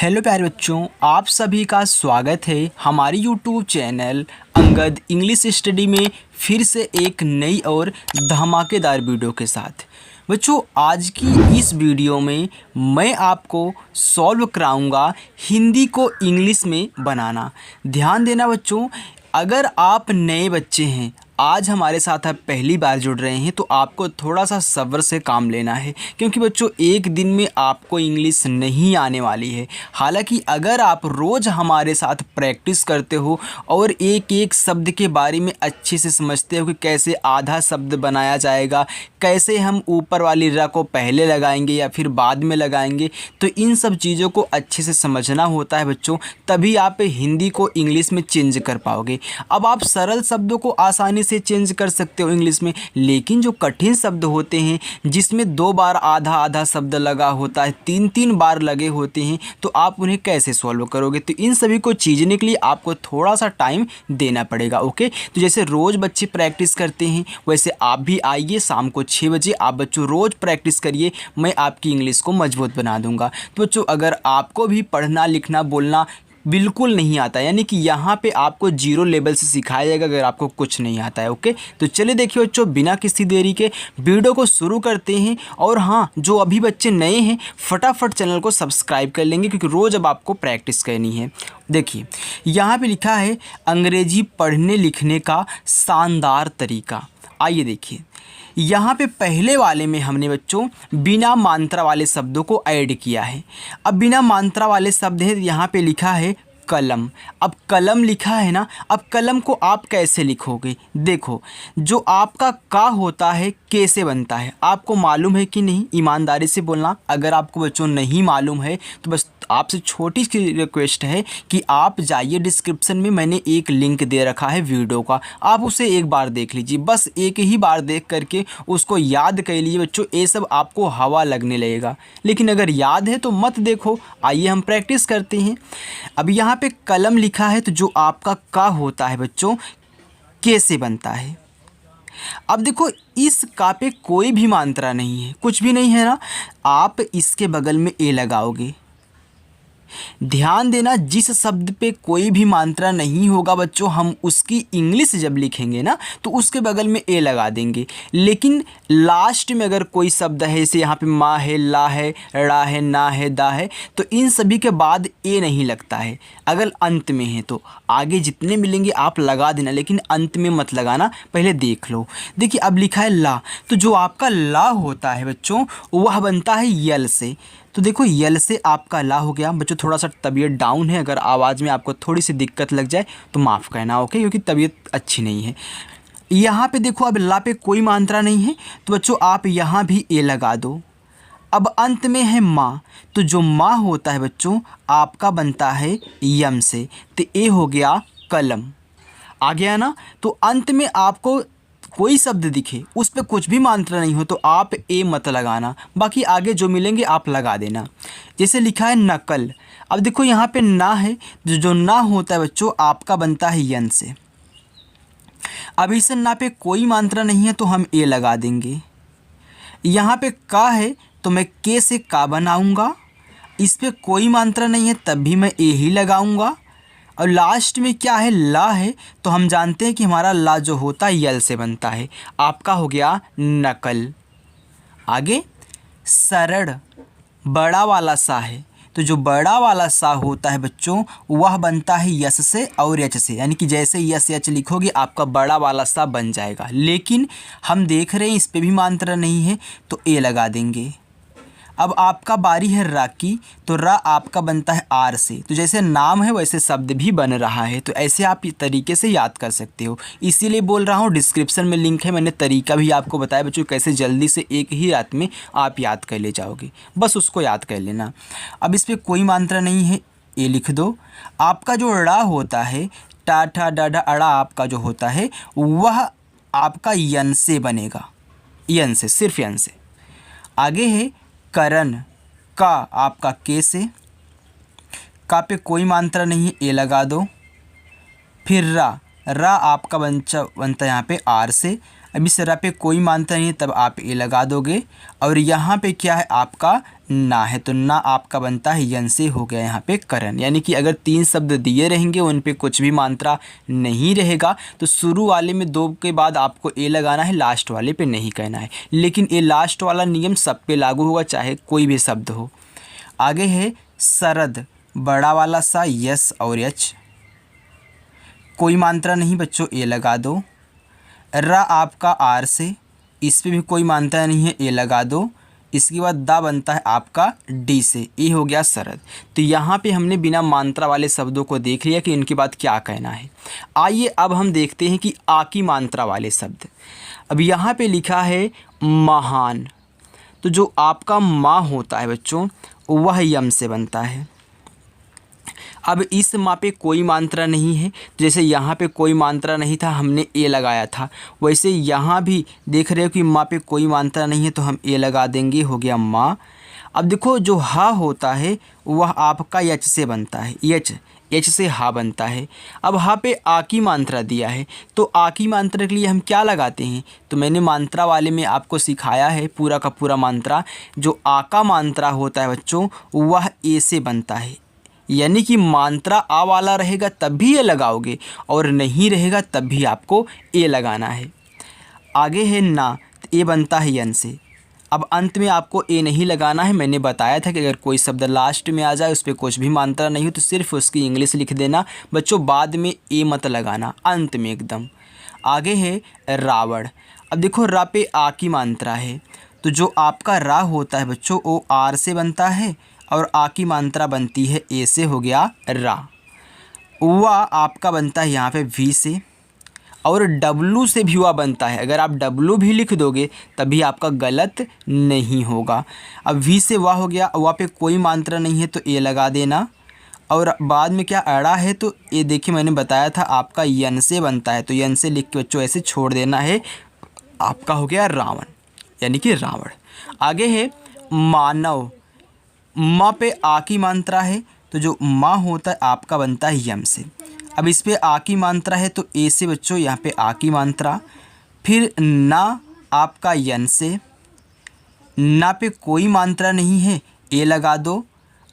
Hello प्यारे बच्चों, आप सभी का स्वागत है हमारी YouTube channel Angad English study में फिर से एक नई और धमाकेदार वीडियो के साथ। बच्चों, आज की इस वीडियो में मैं आपको सॉल्व कराऊंगा हिंदी को इंग्लिश में बनाना। ध्यान देना बच्चों, अगर आप नए बच्चे हैं, आज हमारे साथ आप पहली बार जुड़ रहे हैं तो आपको थोड़ा सा सब्र से काम लेना है, क्योंकि बच्चों एक दिन में आपको इंग्लिश नहीं आने वाली है। हालांकि अगर आप रोज़ हमारे साथ प्रैक्टिस करते हो और एक एक शब्द के बारे में अच्छे से समझते हो कि कैसे आधा शब्द बनाया जाएगा, कैसे हम ऊपर वाली र को पहले लगाएंगे या फिर बाद में लगाएंगे, तो इन सब चीज़ों को अच्छे से समझना होता है बच्चों, तभी आप हिंदी को इंग्लिश में चेंज कर पाओगे। अब आप सरल शब्दों को आसानी से चेंज कर सकते हो इंग्लिश में, लेकिन जो कठिन शब्द होते हैं जिसमें 2 बार आधा आधा शब्द लगा होता है, 3-3 बार लगे होते हैं, तो आप उन्हें कैसे सॉल्व करोगे? तो इन सभी को चीज़ने के लिए आपको थोड़ा सा टाइम देना पड़ेगा। ओके, तो जैसे रोज़ बच्चे प्रैक्टिस करते हैं वैसे आप भी आइए, शाम को 6 बजे आप बच्चों रोज़ प्रैक्टिस करिए, मैं आपकी इंग्लिश को मजबूत बना दूंगा। तो बच्चों, अगर आपको भी पढ़ना लिखना बोलना बिल्कुल नहीं आता, यानी कि यहाँ पे आपको 0 लेवल से सिखाया जाएगा अगर आपको कुछ नहीं आता है। ओके, तो चलिए देखिए बच्चों, बिना किसी देरी के वीडियो को शुरू करते हैं। और हाँ, जो अभी बच्चे नए हैं फटाफट चैनल को सब्सक्राइब कर लेंगे, क्योंकि रोज़ अब आपको प्रैक्टिस करनी है। देखिए यहाँ पे लिखा है अंग्रेजी पढ़ने लिखने का शानदार तरीका। आइए देखिए, यहाँ पे पहले वाले में हमने बच्चों बिना मात्रा वाले शब्दों को ऐड किया है। अब बिना मात्रा वाले शब्द है, यहाँ पे लिखा है कलम। अब कलम लिखा है ना, अब कलम को आप कैसे लिखोगे? देखो, जो आपका का होता है कैसे बनता है आपको मालूम है कि नहीं? ईमानदारी से बोलना, अगर आपको बच्चों नहीं मालूम है तो बस आपसे छोटी सी रिक्वेस्ट है कि आप जाइए, डिस्क्रिप्शन में मैंने एक लिंक दे रखा है वीडियो का, आप उसे एक बार देख लीजिए। बस एक ही बार देख करके उसको याद कर लीजिए बच्चों, ये सब आपको हवा लगने लगेगा। लेकिन अगर याद है तो मत देखो, आइए हम प्रैक्टिस करते हैं। अब यहाँ पे कलम लिखा है, तो जो आपका का होता है बच्चों कैसे बनता है? अब देखो, इस का पे कोई भी मात्रा नहीं है, कुछ भी नहीं है ना, आप इसके बगल में ए लगाओगे। ध्यान देना, जिस शब्द पे कोई भी मात्रा नहीं होगा बच्चों, हम उसकी इंग्लिश जब लिखेंगे ना तो उसके बगल में ए लगा देंगे। लेकिन लास्ट में अगर कोई शब्द है, जैसे यहाँ पे माँ है, ला है, ड़ा है, ना है, दा है, तो इन सभी के बाद ए नहीं लगता है। अगर अंत में है तो आगे जितने मिलेंगे आप लगा देना, लेकिन अंत में मत लगाना, पहले देख लो। देखिए अब लिखा है ला, तो जो आपका ला होता है बच्चों वह बनता है यल से। तो देखो, यल से आपका ला हो गया। बच्चों थोड़ा सा तबीयत डाउन है, अगर आवाज़ में आपको थोड़ी सी दिक्कत लग जाए तो माफ़ करना, ओके, क्योंकि तबीयत अच्छी नहीं है। यहाँ पे देखो, अब ला पे कोई मात्रा नहीं है, तो बच्चों आप यहाँ भी ए लगा दो। अब अंत में है माँ, तो जो माँ होता है बच्चों आपका बनता है यम से, तो ए हो गया कलम। आ गया ना? तो अंत में आपको कोई शब्द दिखे उस पर कुछ भी मात्रा नहीं हो तो आप ए मत लगाना, बाकी आगे जो मिलेंगे आप लगा देना। जैसे लिखा है नकल, अब देखो यहाँ पे ना है, जो ना होता है बच्चों आपका बनता है यन से। अब इस ना पे कोई मात्रा नहीं है तो हम ए लगा देंगे। यहाँ पे का है तो मैं के से का बनाऊँगा, इस पे कोई मात्रा नहीं है तब भी मैं ए ही लगाऊँगा। और लास्ट में क्या है, ला है, तो हम जानते हैं कि हमारा ला जो होता है यल से बनता है। आपका हो गया नकल। आगे सरड़, बड़ा वाला सा है, तो जो बड़ा वाला सा होता है बच्चों वह बनता है यस से और एच से, यानी कि जैसे यस एच लिखोगे आपका बड़ा वाला सा बन जाएगा। लेकिन हम देख रहे हैं इस पे भी मात्रा नहीं है तो ए लगा देंगे। अब आपका बारी है रा की, तो रा आपका बनता है आर से, तो जैसे नाम है वैसे शब्द भी बन रहा है। तो ऐसे आप तरीके से याद कर सकते हो, इसीलिए बोल रहा हूँ डिस्क्रिप्शन में लिंक है, मैंने तरीका भी आपको बताया बच्चों कैसे जल्दी से एक ही रात में आप याद कर ले जाओगे, बस उसको याद कर लेना। अब इस पर कोई मात्रा नहीं है, ये लिख दो। आपका जो ड़ा होता है, टा ठा डा डा अड़ा आपका जो होता है वह आपका यन से बनेगा, यन से, सिर्फ यन से। आगे है करण, का आपका के से, का पे कोई मात्रा नहीं है ए लगा दो। फिर रा, रा आपका बनता है यहाँ पे आर से। अब इस र पे कोई मात्रा नहीं है तब आप ए लगा दोगे। और यहाँ पे क्या है आपका ना है, तो ना आपका बनता है यन से हो गया यहाँ पे करण। यानी कि अगर 3 शब्द दिए रहेंगे उन पे कुछ भी मात्रा नहीं रहेगा तो शुरू वाले में 2 के बाद आपको ए लगाना है, लास्ट वाले पे नहीं कहना है। लेकिन ये लास्ट वाला नियम सब पे लागू होगा चाहे कोई भी शब्द हो। आगे है शरद, बड़ा वाला सा यस और एच, कोई मात्रा नहीं बच्चों ए लगा दो। र आपका आर से, इस पे भी कोई मात्रा नहीं है ए लगा दो। इसके बाद दा बनता है आपका डी से, ए हो गया शरद। तो यहाँ पे हमने बिना मात्रा वाले शब्दों को देख लिया कि इनके बाद क्या कहना है। आइए अब हम देखते हैं कि आ की मात्रा वाले शब्द। अब यहाँ पे लिखा है महान, तो जो आपका माँ होता है बच्चों वह यम से बनता है। अब इस माँ पे कोई मात्रा नहीं है, जैसे यहाँ पे कोई मात्रा नहीं था हमने ए लगाया था, वैसे यहाँ भी देख रहे हो कि माँ पे कोई मात्रा नहीं है तो हम ए लगा देंगे, हो गया माँ। अब देखो जो हा होता है वह आपका यच से बनता है, एच से हा बनता है। अब हा पे आ की मात्रा दिया है तो आ की मात्रा के लिए हम क्या लगाते हैं, तो मैंने मात्रा वाले में आपको सिखाया है पूरा का पूरा मात्रा। जो आ का मात्रा होता है बच्चों वह ए से बनता है, यानी कि मात्रा आ वाला रहेगा तब भी ए लगाओगे और नहीं रहेगा तब भी आपको ए लगाना है। आगे है ना, तो ए बनता है यन से। अब अंत में आपको ए नहीं लगाना है, मैंने बताया था कि अगर कोई शब्द लास्ट में आ जाए उस पर कुछ भी मात्रा नहीं हो तो सिर्फ उसकी इंग्लिश लिख देना बच्चों, बाद में ए मत लगाना, अंत में एकदम। आगे है रावण। अब देखो रा पे आ की मात्रा है तो जो आपका रा होता है बच्चों वो आर से बनता है और आ की मात्रा बनती है ए से, हो गया रा। वा आपका बनता है यहाँ पे वी से और डब्लू से भी हुआ बनता है। अगर आप डब्लू भी लिख दोगे तभी आपका गलत नहीं होगा। अब वी से वाह हो गया, वाह पे कोई मात्रा नहीं है तो ए लगा देना। और बाद में क्या अड़ा है तो ये देखिए मैंने बताया था आपका यन से बनता है, तो यन से लिख के बच्चों ऐसे छोड़ देना है, आपका हो गया रावण यानी कि रावण। आगे है मानव, माँ पे आ की मात्रा है तो जो माँ होता है आपका बनता है यम से। अब इस पे आ की मात्रा है तो ए से बच्चों यहाँ पे आ की मात्रा, फिर ना आपका यन से, ना पे कोई मात्रा नहीं है ए लगा दो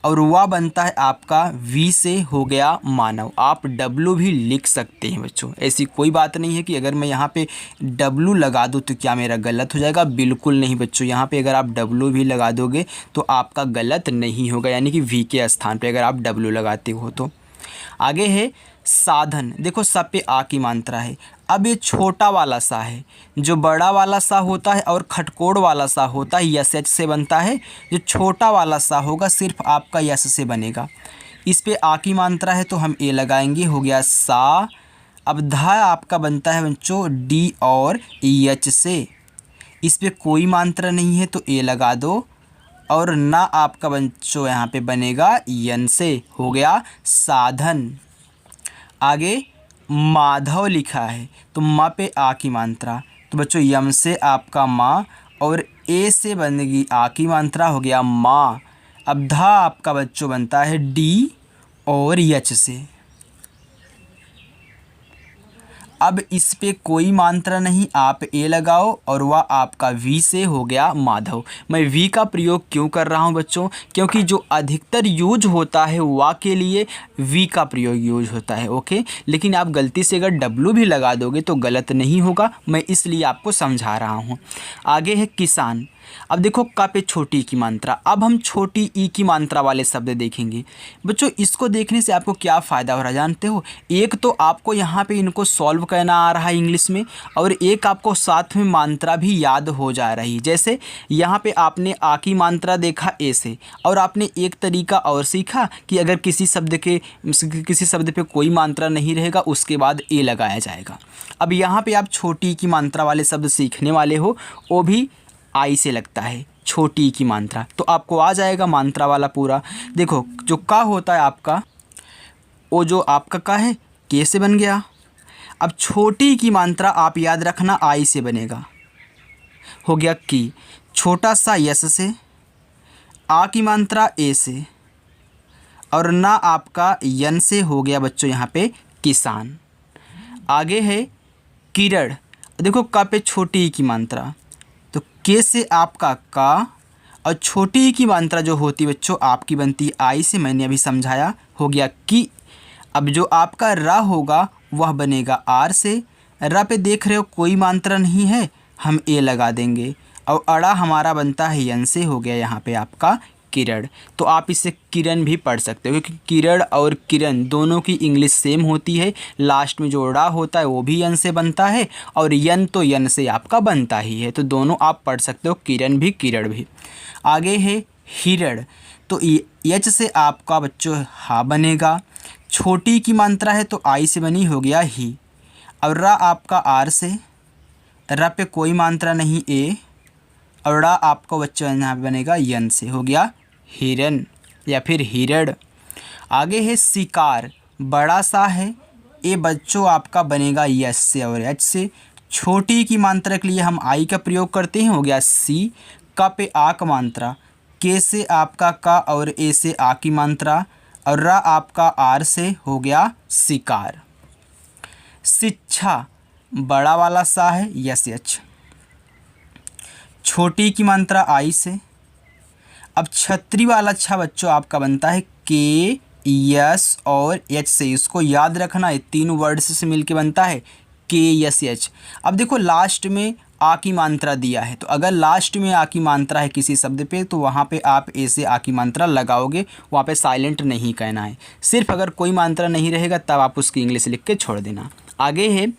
और वाह बनता है आपका वी से, हो गया मानव। आप डब्लू भी लिख सकते हैं बच्चों, ऐसी कोई बात नहीं है कि अगर मैं यहाँ पे डब्लू लगा दूँ तो क्या मेरा गलत हो जाएगा, बिल्कुल नहीं बच्चों। यहाँ पे अगर आप डब्लू भी लगा दोगे तो आपका गलत नहीं होगा, यानी कि वी के स्थान पे अगर आप डब्लू लगाते हो तो। आगे है साधन, देखो सब पे आ की मात्रा है। अब ये छोटा वाला सा है, जो बड़ा वाला सा होता है और खटकोड़ वाला सा होता है यस एच से बनता है, जो छोटा वाला सा होगा सिर्फ आपका यस से बनेगा। इस पे आ की मात्रा है तो हम ए लगाएंगे, हो गया सा। अब धा आपका बनता है बच्चों डी और एच से, इस पे कोई मात्रा नहीं है तो ए लगा दो और ना आपका बच्चों यहाँ पे बनेगा यन से, हो गया साधन। आगे माधव लिखा है तो माँ पे आ की मात्रा, तो बच्चों यम से आपका माँ और ए से बनेगी आ की मात्रा, हो गया माँ। अब धा आपका बच्चों बनता है डी और एच से। अब इस पे कोई मात्रा नहीं, आप ए लगाओ और वह आपका वी से, हो गया माधव। मैं वी का प्रयोग क्यों कर रहा हूँ बच्चों, क्योंकि जो अधिकतर यूज होता है वा के लिए वी का प्रयोग यूज होता है, ओके। लेकिन आप गलती से अगर डब्लू भी लगा दोगे तो गलत नहीं होगा, मैं इसलिए आपको समझा रहा हूँ। आगे है किसान। अब देखो का पे छोटी की मात्रा, अब हम छोटी ई की मात्रा वाले शब्द देखेंगे बच्चों। इसको देखने से आपको क्या फ़ायदा हो रहा है जानते हो, एक तो आपको यहाँ पे इनको सॉल्व करना आ रहा है इंग्लिश में, और एक आपको साथ में मात्रा भी याद हो जा रही है। जैसे यहाँ पे आपने आ की मात्रा देखा ए से, और आपने एक तरीका और सीखा कि अगर किसी शब्द पे कोई मात्रा नहीं रहेगा उसके बाद ए लगाया जाएगा। अब यहाँ पे आप छोटी की मात्रा वाले शब्द सीखने वाले हो, वो भी आई से लगता है, छोटी की मात्रा, तो आपको आ जाएगा मात्रा वाला पूरा। देखो जो का होता है आपका, वो जो आपका का है के से बन गया। अब छोटी की मात्रा आप याद रखना आई से बनेगा, हो गया की। छोटा सा यस से, आ की मात्रा ए से, और ना आपका यन से, हो गया बच्चों यहाँ पे किसान। आगे है किरण। देखो क पे छोटी ई की मात्रा, तो के से आपका का, और छोटी ई की मात्रा जो होती है बच्चों आपकी बनती है आई से, मैंने अभी समझाया, हो गया की। अब जो आपका रा होगा वह बनेगा आर से। रा पे देख रहे हो कोई मात्रा नहीं है, हम ए लगा देंगे, और अड़ा हमारा बनता है यन से, हो गया यहाँ पे आपका किरण। तो आप इसे किरण भी पढ़ सकते हो, क्योंकि किरण और किरण दोनों की इंग्लिश सेम होती है। लास्ट में जो ड़ा होता है वो भी यन से बनता है, और यन तो यन से आपका बनता ही है, तो दोनों आप पढ़ सकते हो, किरण भी किरण भी। आगे है हिरण, तो एच से आपका बच्चों हा बनेगा। छोटी की मात्रा है तो आई से बनी, हो गया ही। और रा आपका आर से, रा पे कोई मात्रा नहीं ए, और रा आपका बच्चों यहाँ पे बनेगा यन से, हो गया हिरन या फिर हिरण। आगे है शिकार, बड़ा सा है, ए बच्चों आपका बनेगा यस से और एच से। छोटी की मात्रा के लिए हम आई का प्रयोग करते हैं, हो गया सी। का पे आ का मात्रा, के से आपका का और ए से आ की मात्रा, और रा आपका आर से, हो गया शिकार। शिक्षा, बड़ा वाला सा है, यस एच। छोटी की मात्रा आई से। अब छतरी वाला अच्छा बच्चों आपका बनता है के, यस और एच से। इसको याद रखना है, तीन वर्ड्स से मिलके बनता है के, यस, एच। अब देखो लास्ट में आ की मात्रा दिया है, तो अगर लास्ट में आ की मात्रा है किसी शब्द पे, तो वहाँ पे आप ए से आ की मात्रा लगाओगे, वहाँ पे साइलेंट नहीं कहना है। सिर्फ अगर कोई मात्रा नहीं रहेगा तब आप उसकी इंग्लिश लिख के छोड़ देना। आगे है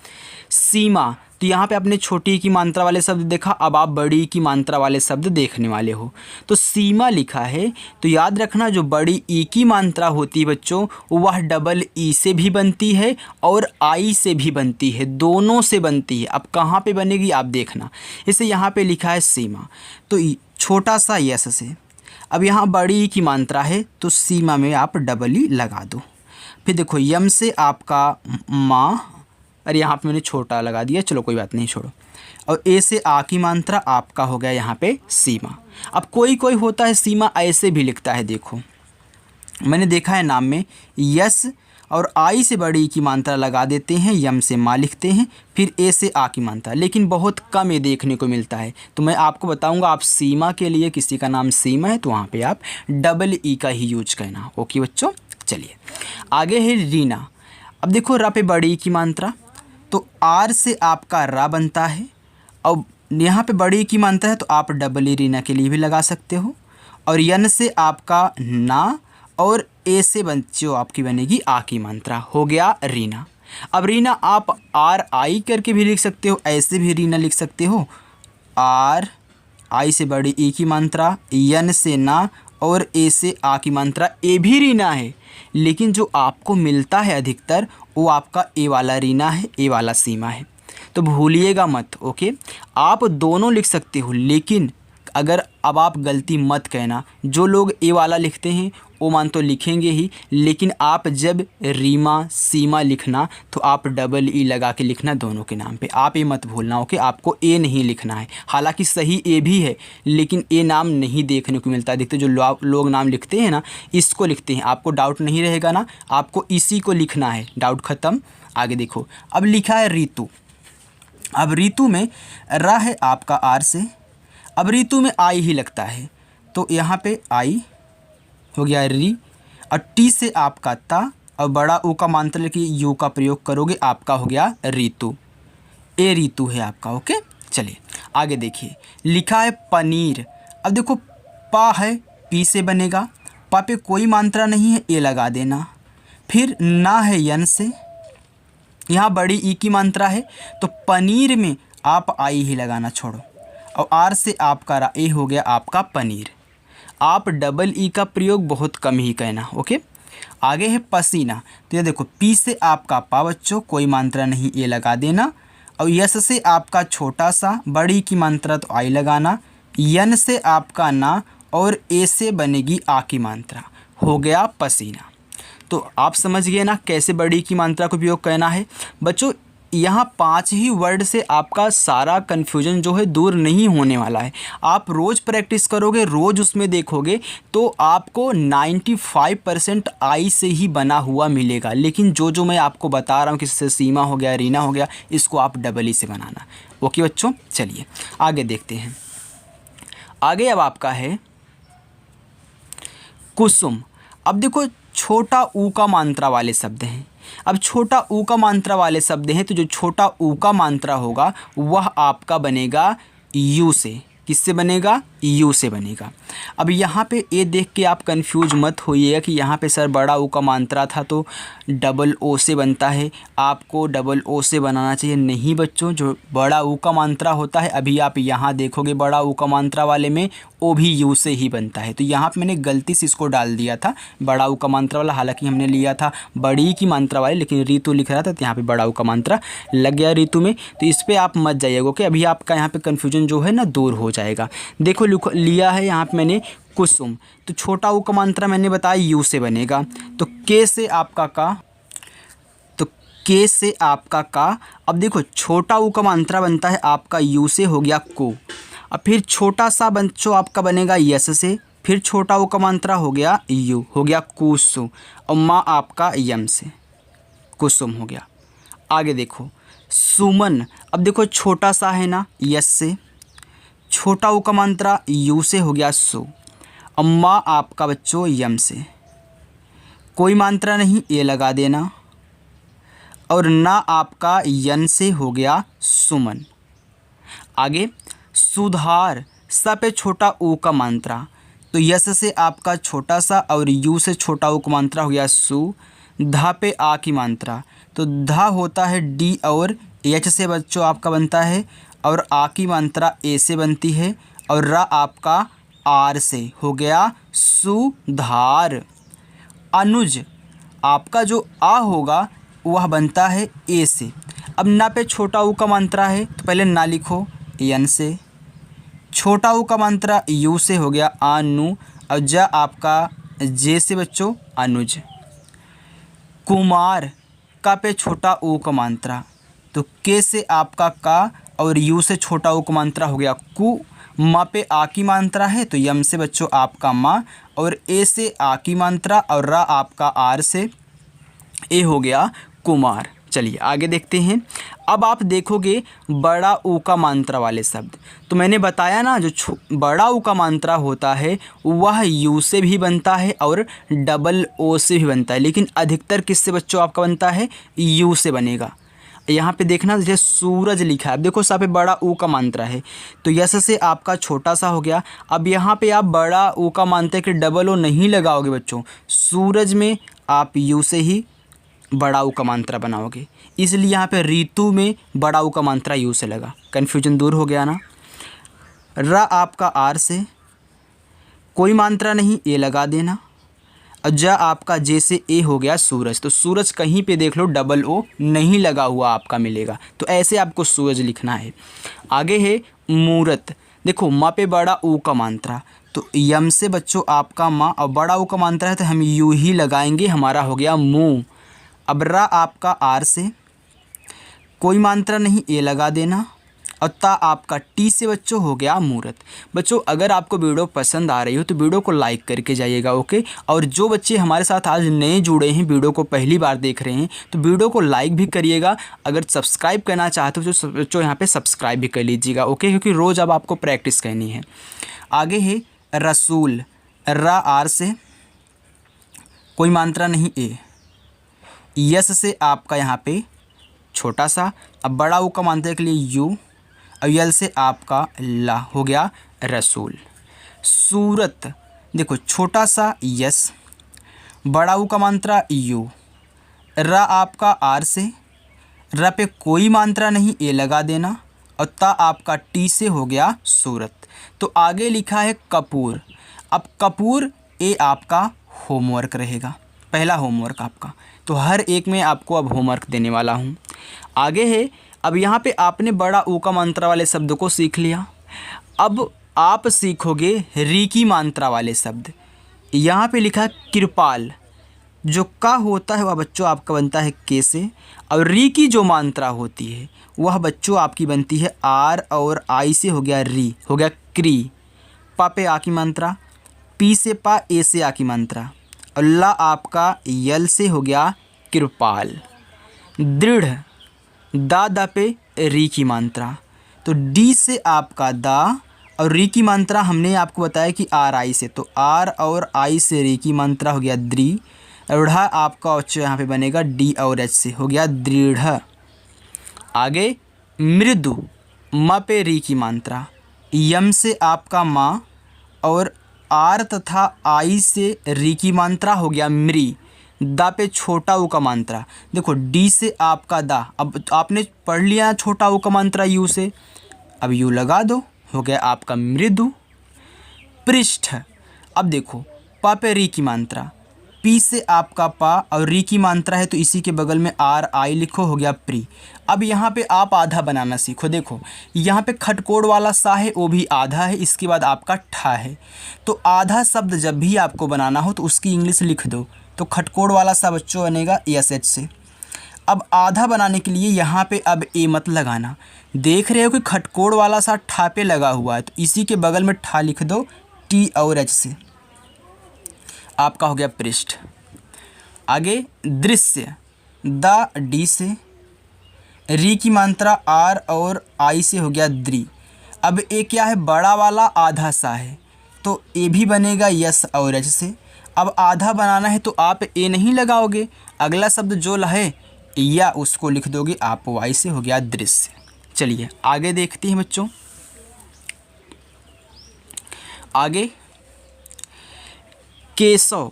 सीमा, तो यहाँ पे आपने छोटी की मात्रा वाले शब्द देखा, अब आप बड़ी की मात्रा वाले शब्द देखने वाले हो। तो सीमा लिखा है, तो याद रखना जो बड़ी ई की मात्रा होती है बच्चों, वह डबल ई से भी बनती है और आई से भी बनती है, दोनों से बनती है। अब कहाँ पे बनेगी आप देखना, इसे यहाँ पे लिखा है सीमा, तो छोटा सा यस से। अब यहाँ बड़ी ई की मात्रा है तो सीमा में आप डबल ई लगा दो। फिर देखो यम से आपका माँ, अरे यहाँ पे मैंने छोटा लगा दिया, चलो कोई बात नहीं, छोड़ो। और ए से आ की मात्रा आपका हो गया यहाँ पे सीमा। अब कोई कोई होता है सीमा ऐसे भी लिखता है, देखो मैंने देखा है नाम में, यस और आई से बड़ी की मात्रा लगा देते हैं, यम से माँ लिखते हैं, फिर ए से आ की मात्रा, लेकिन बहुत कम ये देखने को मिलता है। तो मैं आपको बताऊंगा, आप सीमा के लिए, किसी का नाम सीमा है तो वहाँ पे आप डबल ई का ही यूज करना। ओके बच्चों, चलिए आगे है रीना। अब देखो रा पे बड़ी की मात्रा, तो आर से आपका रा बनता है, और यहाँ पे बड़ी की मात्रा है तो आप डबल ई रीना के लिए भी लगा सकते हो। और यन से आपका ना, और ए से बच्चों आपकी बनेगी आ की मात्रा, हो गया रीना। अब रीना आप आर आई करके भी लिख सकते हो, ऐसे भी रीना लिख सकते हो, आर आई से बड़ी ई की मात्रा, यन से ना और ए से आ की मात्रा, ए भी रीना है, लेकिन जो आपको मिलता है अधिकतर वो आपका ए वाला रीना है, ए वाला सीमा है, तो भूलिएगा मत। ओके, आप दोनों लिख सकते हो, लेकिन अगर अब आप गलती मत कहना, जो लोग ए वाला लिखते हैं वो मान तो लिखेंगे ही, लेकिन आप जब रीमा सीमा लिखना तो आप डबल ई लगा के लिखना दोनों के नाम पे, आप ये मत भूलना। ओके, आपको ए नहीं लिखना है, हालांकि सही ए भी है, लेकिन ए नाम नहीं देखने को मिलता है। देखते जो लोग नाम लिखते हैं ना, इसको लिखते हैं, आपको डाउट नहीं रहेगा ना, आपको इसी को लिखना है, डाउट ख़त्म। आगे देखो, अब लिखा है ऋतु। अब ऋतु में रा है आपका आर से, अब ऋतु में आई ही लगता है, तो यहाँ पे आई हो गया री, और टी से आपका ता, और बड़ा ऊ का मात्रा की यू का प्रयोग करोगे, आपका हो गया ऋतु, ए ऋतु है आपका। ओके, चलिए आगे देखिए, लिखा है पनीर। अब देखो पा है, पी से बनेगा, पा पे कोई मात्रा नहीं है, ए लगा देना। फिर ना है यन से, यहाँ बड़ी ई की मात्रा है, तो पनीर में आप आई ही लगाना, छोड़ो। और आर से आपका रा, ए हो गया आपका पनीर। आप डबल ई का प्रयोग बहुत कम ही कहना। ओके, आगे है पसीना। तो ये देखो पी से आपका पा बच्चों, कोई मात्रा नहीं, ए लगा देना। और यस से आपका छोटा सा, बड़ी की मात्रा तो आई लगाना। यन से आपका ना, और ए से बनेगी आ की मात्रा, हो गया पसीना। तो आप समझ गए ना कैसे बड़ी की मात्रा का उपयोग करना है बच्चों। यहाँ 5 ही वर्ड से आपका सारा कन्फ्यूजन जो है दूर नहीं होने वाला है। आप रोज़ प्रैक्टिस करोगे, रोज़ उसमें देखोगे तो आपको 95% आई से ही बना हुआ मिलेगा। लेकिन जो मैं आपको बता रहा हूँ कि सीमा हो गया, रीना हो गया, इसको आप डबल ई से बनाना। ओके बच्चों, चलिए आगे देखते हैं। आगे अब आपका है कुसुम। अब देखो छोटा ऊ का मात्रा वाले शब्द हैं। अब छोटा ऊ का मात्रा वाले शब्द हैं तो जो छोटा ऊ का मात्रा होगा वह आपका बनेगा यू से। किससे बनेगा? यू से बनेगा। अब यहाँ पे ये देख के आप कंफ्यूज मत होइएगा कि यहाँ पे सर बड़ा ऊ का मात्रा था तो डबल ओ से बनता है, आपको डबल ओ से बनाना चाहिए। नहीं बच्चों, जो बड़ा ऊ का मात्रा होता है, अभी आप यहाँ देखोगे बड़ा ऊ का मात्रा वाले में ओ भी यू से ही बनता है। तो यहाँ पे मैंने गलती से इसको डाल दिया था बड़ा ऊ का मात्रा वाला, हालांकि हमने लिया था बड़ी की मात्रा वाले, लेकिन ऋतु लिख रहा था तो यहाँ पे बड़ा ऊ का मात्रा लग गया ऋतु में। तो इस पर आप मत जाइएगा। ओके, अभी आपका यहाँ पे कन्फ्यूजन जो है ना दूर हो जाएगा। देखो लिया है यहाँ पे मैंने कुसुम, तो छोटा ऊ का मात्रा मैंने बताया यू से बनेगा। तो के से आपका का, तो के से आपका का। अब देखो छोटा ऊ का मात्रा बनता है आपका यू से, हो गया को। अब फिर छोटा सा बच्चों आपका बनेगा यस से, फिर छोटा ऊ का मात्रा हो गया यू, हो गया कुसु। और माँ आपका यम से, कुसुम हो गया। आगे देखो सुमन। अब देखो छोटा सा है ना यस से, छोटा ऊ का मात्रा यू से, हो गया सु। अम्मा आपका बच्चों यम से, कोई मात्रा नहीं ए लगा देना। और ना आपका यन से, हो गया सुमन। आगे सुधार। स पे छोटा ऊ का मात्रा, तो यस से आपका छोटा सा और यू से छोटा ऊ का मात्रा, हो गया सु। धा पे आ की मात्रा, तो धा होता है डी और एच से बच्चों आपका बनता है, और आ की मात्रा ए से बनती है, और रा आपका आर से, हो गया सुधार। अनुज। आपका जो आ होगा वह बनता है ए से। अब ना पे छोटा ऊ का मात्रा है तो पहले ना लिखो यन से, छोटा ऊ का मात्रा यू से, हो गया आनु। और जा आपका जे से बच्चों अनुज। कुमार। का पे छोटा ऊ का मात्रा, तो के से आपका का और यू से छोटा ऊ का मात्रा, हो गया कु। माँ पे आ की मात्रा है तो यम से बच्चों आपका माँ, और ए से आ की मात्रा और रा आपका आर से, ए हो गया कुमार। चलिए आगे देखते हैं। अब आप देखोगे बड़ा ऊ का मात्रा वाले शब्द, तो मैंने बताया ना जो बड़ा ऊ का मात्रा होता है वह यू से भी बनता है और डबल ओ से भी बनता है, लेकिन अधिकतर किससे बच्चों आपका बनता है? यू से बनेगा। यहाँ पे देखना जैसे सूरज लिखा है, अब देखो यहाँ पे बड़ा ऊ का मात्रा है तो यस से आपका छोटा सा हो गया। अब यहाँ पे आप बड़ा ऊ का मानते कि डबल ओ नहीं लगाओगे बच्चों, सूरज में आप यू से ही बड़ा ऊ का मात्रा बनाओगे, इसलिए यहाँ पे ऋतु में बड़ा ऊ का मात्रा यू से लगा। कन्फ्यूजन दूर हो गया ना। रा आपका आर से, कोई मात्रा नहीं ए लगा देना। और जा आपका जे से ए, हो गया सूरज। तो सूरज कहीं पे देख लो डबल ओ नहीं लगा हुआ आपका मिलेगा, तो ऐसे आपको सूरज लिखना है। आगे है मूरत। देखो माँ पे बड़ा ऊ का मात्रा, तो यम से बच्चों आपका माँ, और बड़ा ऊ का मात्रा है तो हम यू ही लगाएंगे, हमारा हो गया मुँह। अब रा आपका आर से, कोई मात्रा नहीं ए लगा देना। और ता आपका टी से बच्चों, हो गया मूरत। बच्चों अगर आपको वीडियो पसंद आ रही हो तो वीडियो को लाइक करके जाइएगा। ओके, और जो बच्चे हमारे साथ आज नए जुड़े हैं, वीडियो को पहली बार देख रहे हैं, तो वीडियो को लाइक भी करिएगा। अगर सब्सक्राइब करना चाहते हो तो बच्चों यहाँ पे सब्सक्राइब भी कर लीजिएगा। ओके, क्योंकि रोज़ अब आपको प्रैक्टिस करनी है। आगे है रसूल। रा आर से, कोई मात्रा नहीं ए, यस से आपका यहाँ पे छोटा सा। अब बड़ा ऊ का मात्रा के लिए यू, और यल से आपका ला, हो गया रसूल। सूरत। देखो छोटा सा यस, बड़ा ऊ का मात्रा यू, रा आपका आर से, रा पे कोई मात्रा नहीं ए लगा देना, और ता आपका टी से, हो गया सूरत। तो आगे लिखा है कपूर। अब कपूर ए आपका होमवर्क रहेगा, पहला होमवर्क आपका, तो हर एक में आपको अब होमवर्क देने वाला हूँ। आगे है, अब यहाँ पे आपने बड़ा ऊ का मात्रा वाले शब्द को सीख लिया। अब आप सीखोगे री की मात्रा वाले शब्द। यहाँ पे लिखा है कृपाल। जो का होता है वह बच्चों आपका बनता है के से, और री की जो मात्रा होती है वह बच्चों आपकी बनती है आर और आई से, हो गया री, हो गया क्री। पा पे आ की मात्रा, पी से पा, ए से आ की मात्रा, और ला आपका यल से, हो गया कृपाल। दृढ़, दा पे री की मात्रा, तो डी से आपका दा, और री की मात्रा हमने आपको बताया कि आर आई से, तो आर और आई से री की मात्रा, हो गया द्री। और आपका बच्चों यहाँ पे बनेगा डी और एच से, हो गया दृढ़। आगे मृदु, म पे री की मात्रा, यम से आपका माँ, और आर तथा आई से री की मात्रा, हो गया मृ। दा पे छोटा ऊ का मात्रा, देखो डी से आपका दा, अब आपने पढ़ लिया छोटा ऊ का मात्रा यू से, अब यू लगा दो, हो गया आपका मृदु। पृष्ठ, अब देखो पा पे री की मात्रा, पी से आपका पा, और री की मात्रा है तो इसी के बगल में आर आई लिखो, हो गया प्री। अब यहाँ पे आप आधा बनाना सीखो। देखो यहाँ पे खटकोड़ वाला सा है वो भी आधा है, इसके बाद आपका ठा है, तो आधा शब्द जब भी आपको बनाना हो तो उसकी इंग्लिश लिख दो। तो खटकोड़ वाला सा बच्चों बनेगा एस एच से। अब आधा बनाने के लिए यहाँ पे अब ए मत लगाना, देख रहे हो कि खटकोड़ वाला सा ठा पे लगा हुआ है, तो इसी के बगल में ठा लिख दो टी और एच से, आपका हो गया पृष्ठ। आगे दृश्य, द डी से, री की मात्रा आर और आई से, हो गया द्री। अब ए क्या है, बड़ा वाला आधा सा है, तो ए भी बनेगा यस और एच से। अब आधा बनाना है तो आप ए नहीं लगाओगे, अगला शब्द जो लहे या उसको लिख दोगे आप वाई से, हो गया दृश्य। चलिए आगे देखते हैं बच्चों। आगे केशव,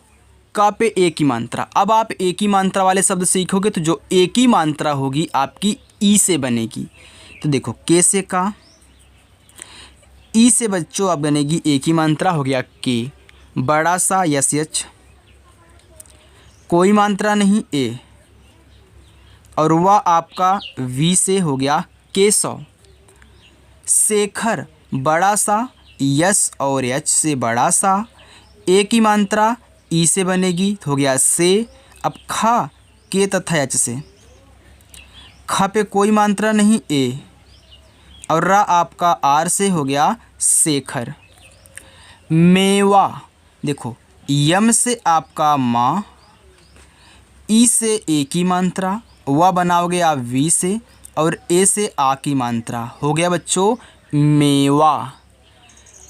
का पे ए की मात्रा, अब आप ए की मात्रा वाले शब्द सीखोगे तो जो ए की मात्रा होगी आपकी ई से बनेगी। तो देखो के से का, ई से बच्चों अब बनेगी ए की मात्रा, हो गया के। बड़ा सा यस एच, कोई मात्रा नहीं ए, और वह आपका वी से, हो गया केशव। शेखर, बड़ा सा यस और एच से बड़ा सा, ए की मात्रा ई से बनेगी, हो गया से। अब खा, के तथा एच से, खा पे कोई मात्रा नहीं ए, और रा आपका आर से, हो गया शेखर। मेवा, देखो यम से आपका माँ, ई से ए की मात्रा, वह बनाओगे आप वी से, और ए से आ की मात्रा, हो गया बच्चों मेवा।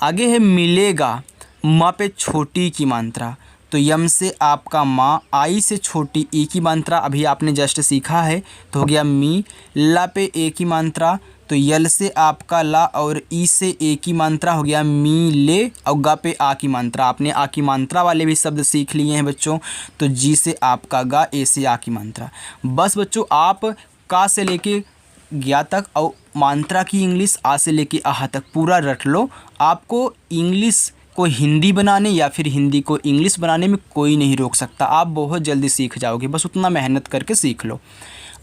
आगे है मिलेगा, माँ पे छोटी की मात्रा, तो यम से आपका माँ, आई से छोटी ई की मात्रा अभी आपने जस्ट सीखा है, तो हो गया मी। ला पे ए की मात्रा, तो यल से आपका ला, और ई से ए की मात्रा, हो गया मी ले। और गा पे आ की मात्रा, आपने आ की मात्रा वाले भी शब्द सीख लिए हैं बच्चों, तो जी से आपका गा, ए से आ की मात्रा। बस बच्चों आप का से लेके ज्ञा तक और मात्रा की इंग्लिश आ से लेके आहा तक पूरा रट लो। आपको इंग्लिश को हिंदी बनाने या फिर हिंदी को इंग्लिश बनाने में कोई नहीं रोक सकता, आप बहुत जल्दी सीख जाओगे, बस उतना मेहनत करके सीख लो।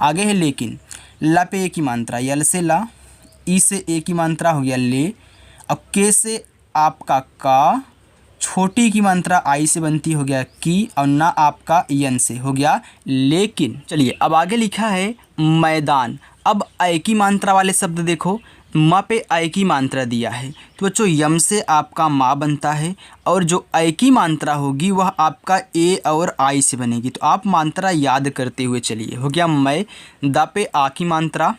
आगे है लेकिन, ला पे ए की मात्रा, यल से ला, ई से ए की मात्रा, हो गया ले। अब के से आपका का, छोटी की मात्रा आई से बनती, हो गया की, और ना आपका यन से, हो गया लेकिन। चलिए अब आगे लिखा है मैदान। अब आई की मात्रा वाले शब्द देखो, माँ पे आई की मात्रा दिया है, तो बच्चों यम से आपका माँ बनता है, और जो आई की मात्रा होगी वह आपका ए और आई से बनेगी। तो आप मात्रा याद करते हुए चलिए, हो गया मैं। दा पे आ की मात्रा,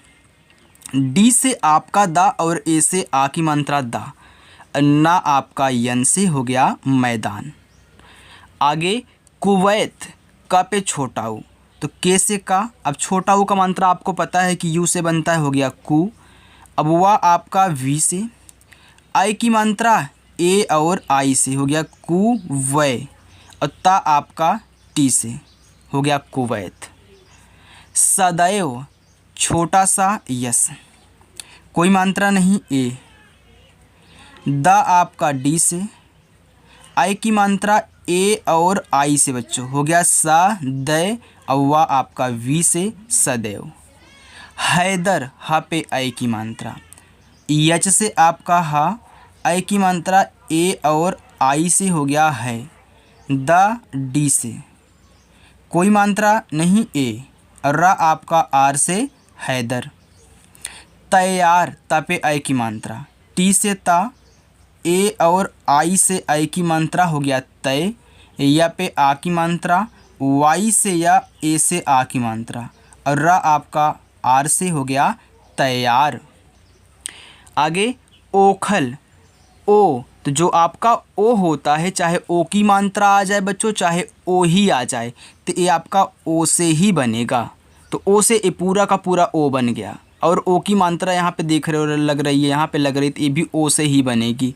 डी से आपका दा, और ए से आ की मात्रा दा, ना आपका यन से, हो गया मैदान। आगे कुवैत, का पे छोटा ऊ, तो के से का, अब छोटा ऊ का मात्रा आपको पता है कि यू से बनता है, हो गया कु। अब वह आपका वी से, आई की मात्रा ए और आई से, हो गया कु वै, और ता आपका टी से, हो गया कुवैत। सदैव, छोटा सा यस, कोई मात्रा नहीं ए, द आपका डी से, आई की मात्रा ए और आई से बच्चों, हो गया सा दै, और वह आपका वी से सदैव। हैदर, हा पे आई की मात्रा, यच से आपका हा, आई की मात्रा ए और आई से, हो गया है, द डी से। कोई मात्रा नहीं ए, और रा आपका आर से हैदर। तैयार, ता पे आई की मात्रा, टी से ता, ए और आई से आई की मात्रा हो गया तय, या पे आ की मात्रा, वाई से या ए से आ की मात्रा, और रा आपका आर से हो गया तैयार। आगे ओखल, ओ, तो जो आपका ओ होता है, चाहे ओ की मात्रा आ जाए बच्चों, चाहे ओ ही आ जाए, तो ये आपका ओ से ही बनेगा। तो ओ से ये पूरा का पूरा ओ बन गया, और ओ की मात्रा यहाँ पे देख रहे हो लग रही है, यहाँ पे लग रही, तो ये भी ओ से ही बनेगी।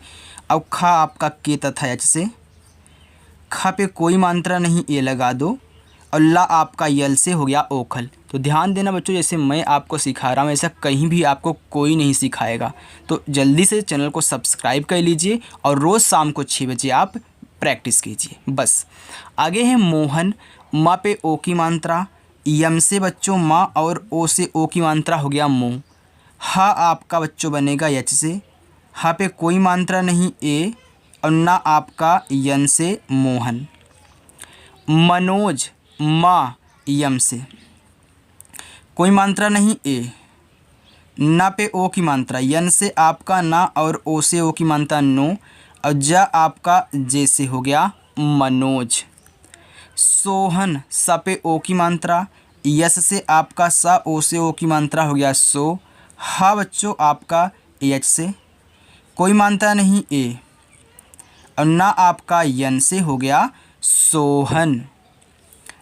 अब खा आपका के तथा एच से, खा पे कोई मात्रा नहीं, ए लगा दो, और ला आपका यल से हो गया ओखल। तो ध्यान देना बच्चों, जैसे मैं आपको सिखा रहा हूँ ऐसा कहीं भी आपको कोई नहीं सिखाएगा। तो जल्दी से चैनल को सब्सक्राइब कर लीजिए और रोज़ शाम को 6 बजे आप प्रैक्टिस कीजिए बस। आगे है मोहन, माँ पे ओ की मात्रा, यम से बच्चों माँ और ओ से ओ की मात्रा हो गया मुँह। हा आपका बच्चों बनेगा यच से, हा पे कोई मात्रा नहीं ए, और ना आपका यन से मोहन। मनोज, माँ यम से, कोई मात्रा नहीं ए, ना पे ओ की मात्रा, यन से आपका ना और ओ से ओ की मात्रा नो, और जा आपका जे से हो गया मनोज। सोहन, सा पे ओ की मात्रा, यस से आपका सा, ओ से ओ की मात्रा हो गया सो। हा बच्चों आपका एच से, कोई मात्रा नहीं ए, और ना आपका यन से हो गया सोहन।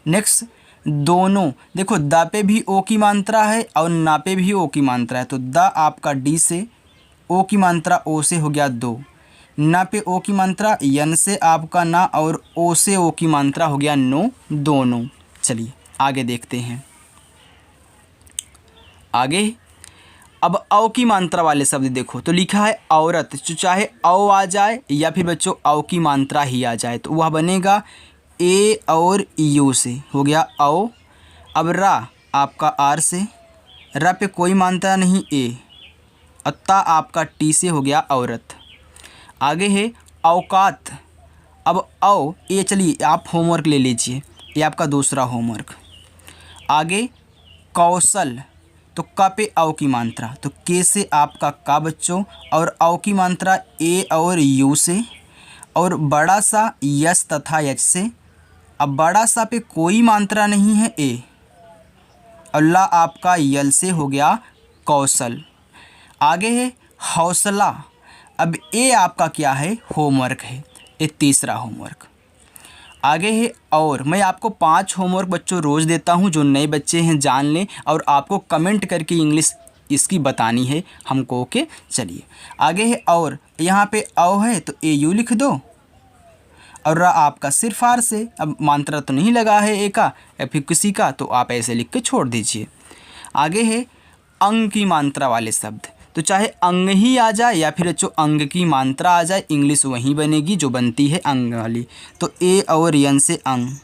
नेक्स्ट दोनों, देखो दा पे भी ओ की मात्रा है और ना पे भी ओ की मात्रा है, तो दा आपका डी से, ओ की मात्रा ओ से हो गया दो, ना पे ओ की मात्रा, यन से आपका ना और ओ से ओ की मात्रा हो गया नो, दोनों। चलिए आगे देखते हैं। आगे अब औ की मात्रा वाले शब्द देखो, तो लिखा है औरत, जो चाहे औ आ जाए या फिर बच्चों औ की मात्रा ही आ जाए, तो वह बनेगा ए और यू से, हो गया औ। अब रा आपका आर से, रा पे कोई मात्रा नहीं ए, और ता आपका टी से हो गया औरत। आगे है औकात, अब औ ये, चलिए आप होमवर्क ले लीजिए, ये आपका दूसरा होमवर्क। आगे कौशल, तो का पे औ की मात्रा, तो के से आपका का बच्चों, और औ की मात्रा ए और यू से, और बड़ा सा यस तथा एच से। अब बड़ा सा पे कोई मात्रा नहीं है ए, और ला आपका यल से हो गया कौशल। आगे है हौसला, अब ए आपका क्या है, होमवर्क है, ये तीसरा होमवर्क। आगे है और, मैं आपको 5 होमवर्क बच्चों रोज़ देता हूँ, जो नए बच्चे हैं जान लें, और आपको कमेंट करके इंग्लिश इसकी बतानी है हमको। ओके चलिए आगे है और, यहाँ पे औ है तो ए यू लिख दो, और रा आपका सिर्फ आर से, अब मात्रा तो नहीं लगा है ए का या फिर किसी का, तो आप ऐसे लिख के छोड़ दीजिए। आगे है अंग की मात्रा वाले शब्द, तो चाहे अंग ही आ जाए या फिर जो अंग की मात्रा आ जाए, इंग्लिश वही बनेगी जो बनती है अंग वाली। तो ए और यन से अंग।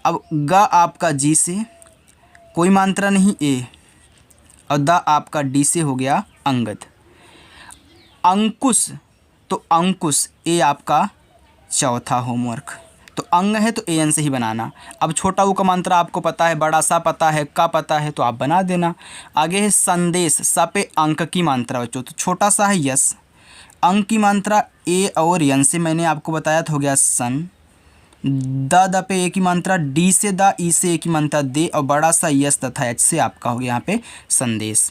अब गा आपका जी से, कोई मात्रा नहीं ए, और दा आपका डी से हो गया अंगद। अंकुश, तो अंकुश ए आपका चौथा होमवर्क, तो अंग है तो ए एन से ही बनाना। अब छोटा ऊ का मात्रा आपको पता है, बड़ा सा पता है, का पता है, तो आप बना देना। आगे है संदेश, सा पे अंक की मात्रा बच्चों, तो छोटा सा है यस, अंक की मात्रा ए और यन से मैंने आपको बताया था, हो गया सन। द पे ए की मात्रा, डी से दा, ई से ए की मात्रा दे, और बड़ा सा यस तथा एच से आपका हो गया यहाँ पे संदेश।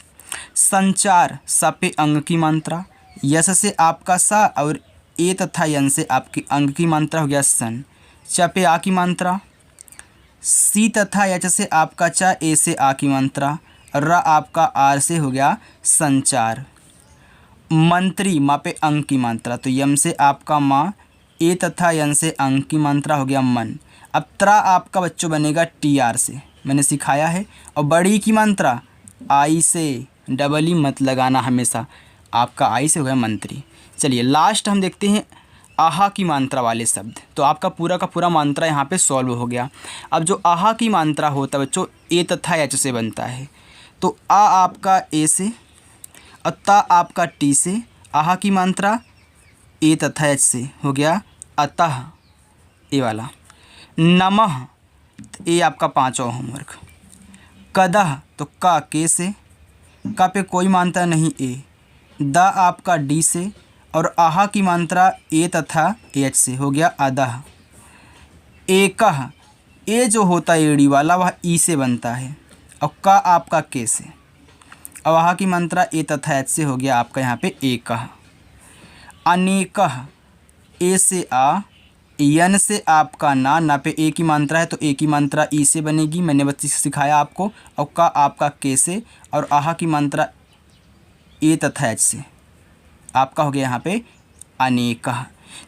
संचार, सा पे अंग की मात्रा, यस से आपका सा, और ए तथा यन से आपकी अंग की मात्रा हो गया सन। च पे आ की मात्रा, सी तथा एच से आपका चा, ए से आ की मात्रा, र आपका आर से हो गया संचार। मंत्री, मा पे अंग की मात्रा, तो यम से आपका माँ, ए तथा यन से अंग की मात्रा हो गया मन। अब त्रा आपका बच्चों बनेगा टी आर से, मैंने सिखाया है, और बड़ी की मात्रा आई से, डबल ई मत लगाना हमेशा, आपका आई से हो गया मंत्री। चलिए लास्ट हम देखते हैं आहा की मात्रा वाले शब्द, तो आपका पूरा का पूरा मात्रा यहाँ पे सॉल्व हो गया। अब जो आहा की मात्रा होता है बच्चों, ए तथा एच से बनता है, तो आ आपका ए से, और ता आपका टी से, आहा की मात्रा ए तथा एच से हो गया अतः, ए वाला। नमः, ए आपका पांचवा होमवर्क। कदह तो का के से, का पे कोई मात्रा नहीं ए। द आपका डी से और आहा की मात्रा ए तथा एच से, हो गया अदह। एकह, ए जो होता है एड़ी वाला वह ई से बनता है और का आपका के से, और आहा की मात्रा ए तथा एच से, हो गया आपका यहाँ पे एकह। अनेकह, ए से आ, यन से आपका ना पे ए की मात्रा है तो ए की मात्रा ई से बनेगी, मैंने बच्चे सिखाया आपको, और का आपका के से और आहा की मात्रा ए तथा एच से, आपका हो गया यहाँ पे अनेकह।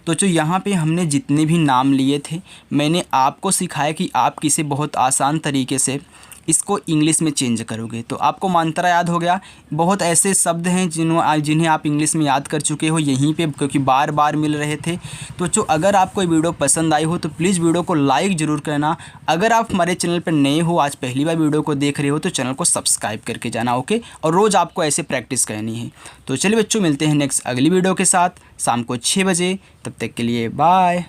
तो जो यहाँ पे हमने जितने भी नाम लिए थे मैंने आपको सिखाया कि आप किसे बहुत आसान तरीके से इसको इंग्लिश में चेंज करोगे तो आपको मात्रा याद हो गया। बहुत ऐसे शब्द हैं जिन्हें आप इंग्लिश में याद कर चुके हो यहीं पे, क्योंकि बार बार मिल रहे थे। तो जो अगर आपको ये वीडियो पसंद आई हो तो प्लीज़ वीडियो को लाइक ज़रूर करना। अगर आप हमारे चैनल पर नए हो, आज पहली बार वीडियो को देख रहे हो, तो चैनल को सब्सक्राइब करके जाना, ओके। और रोज़ आपको ऐसे प्रैक्टिस करनी है। तो चलिए बच्चों, मिलते हैं नेक्स्ट अगली वीडियो के साथ शाम को 6 बजे। तब तक के लिए बाय।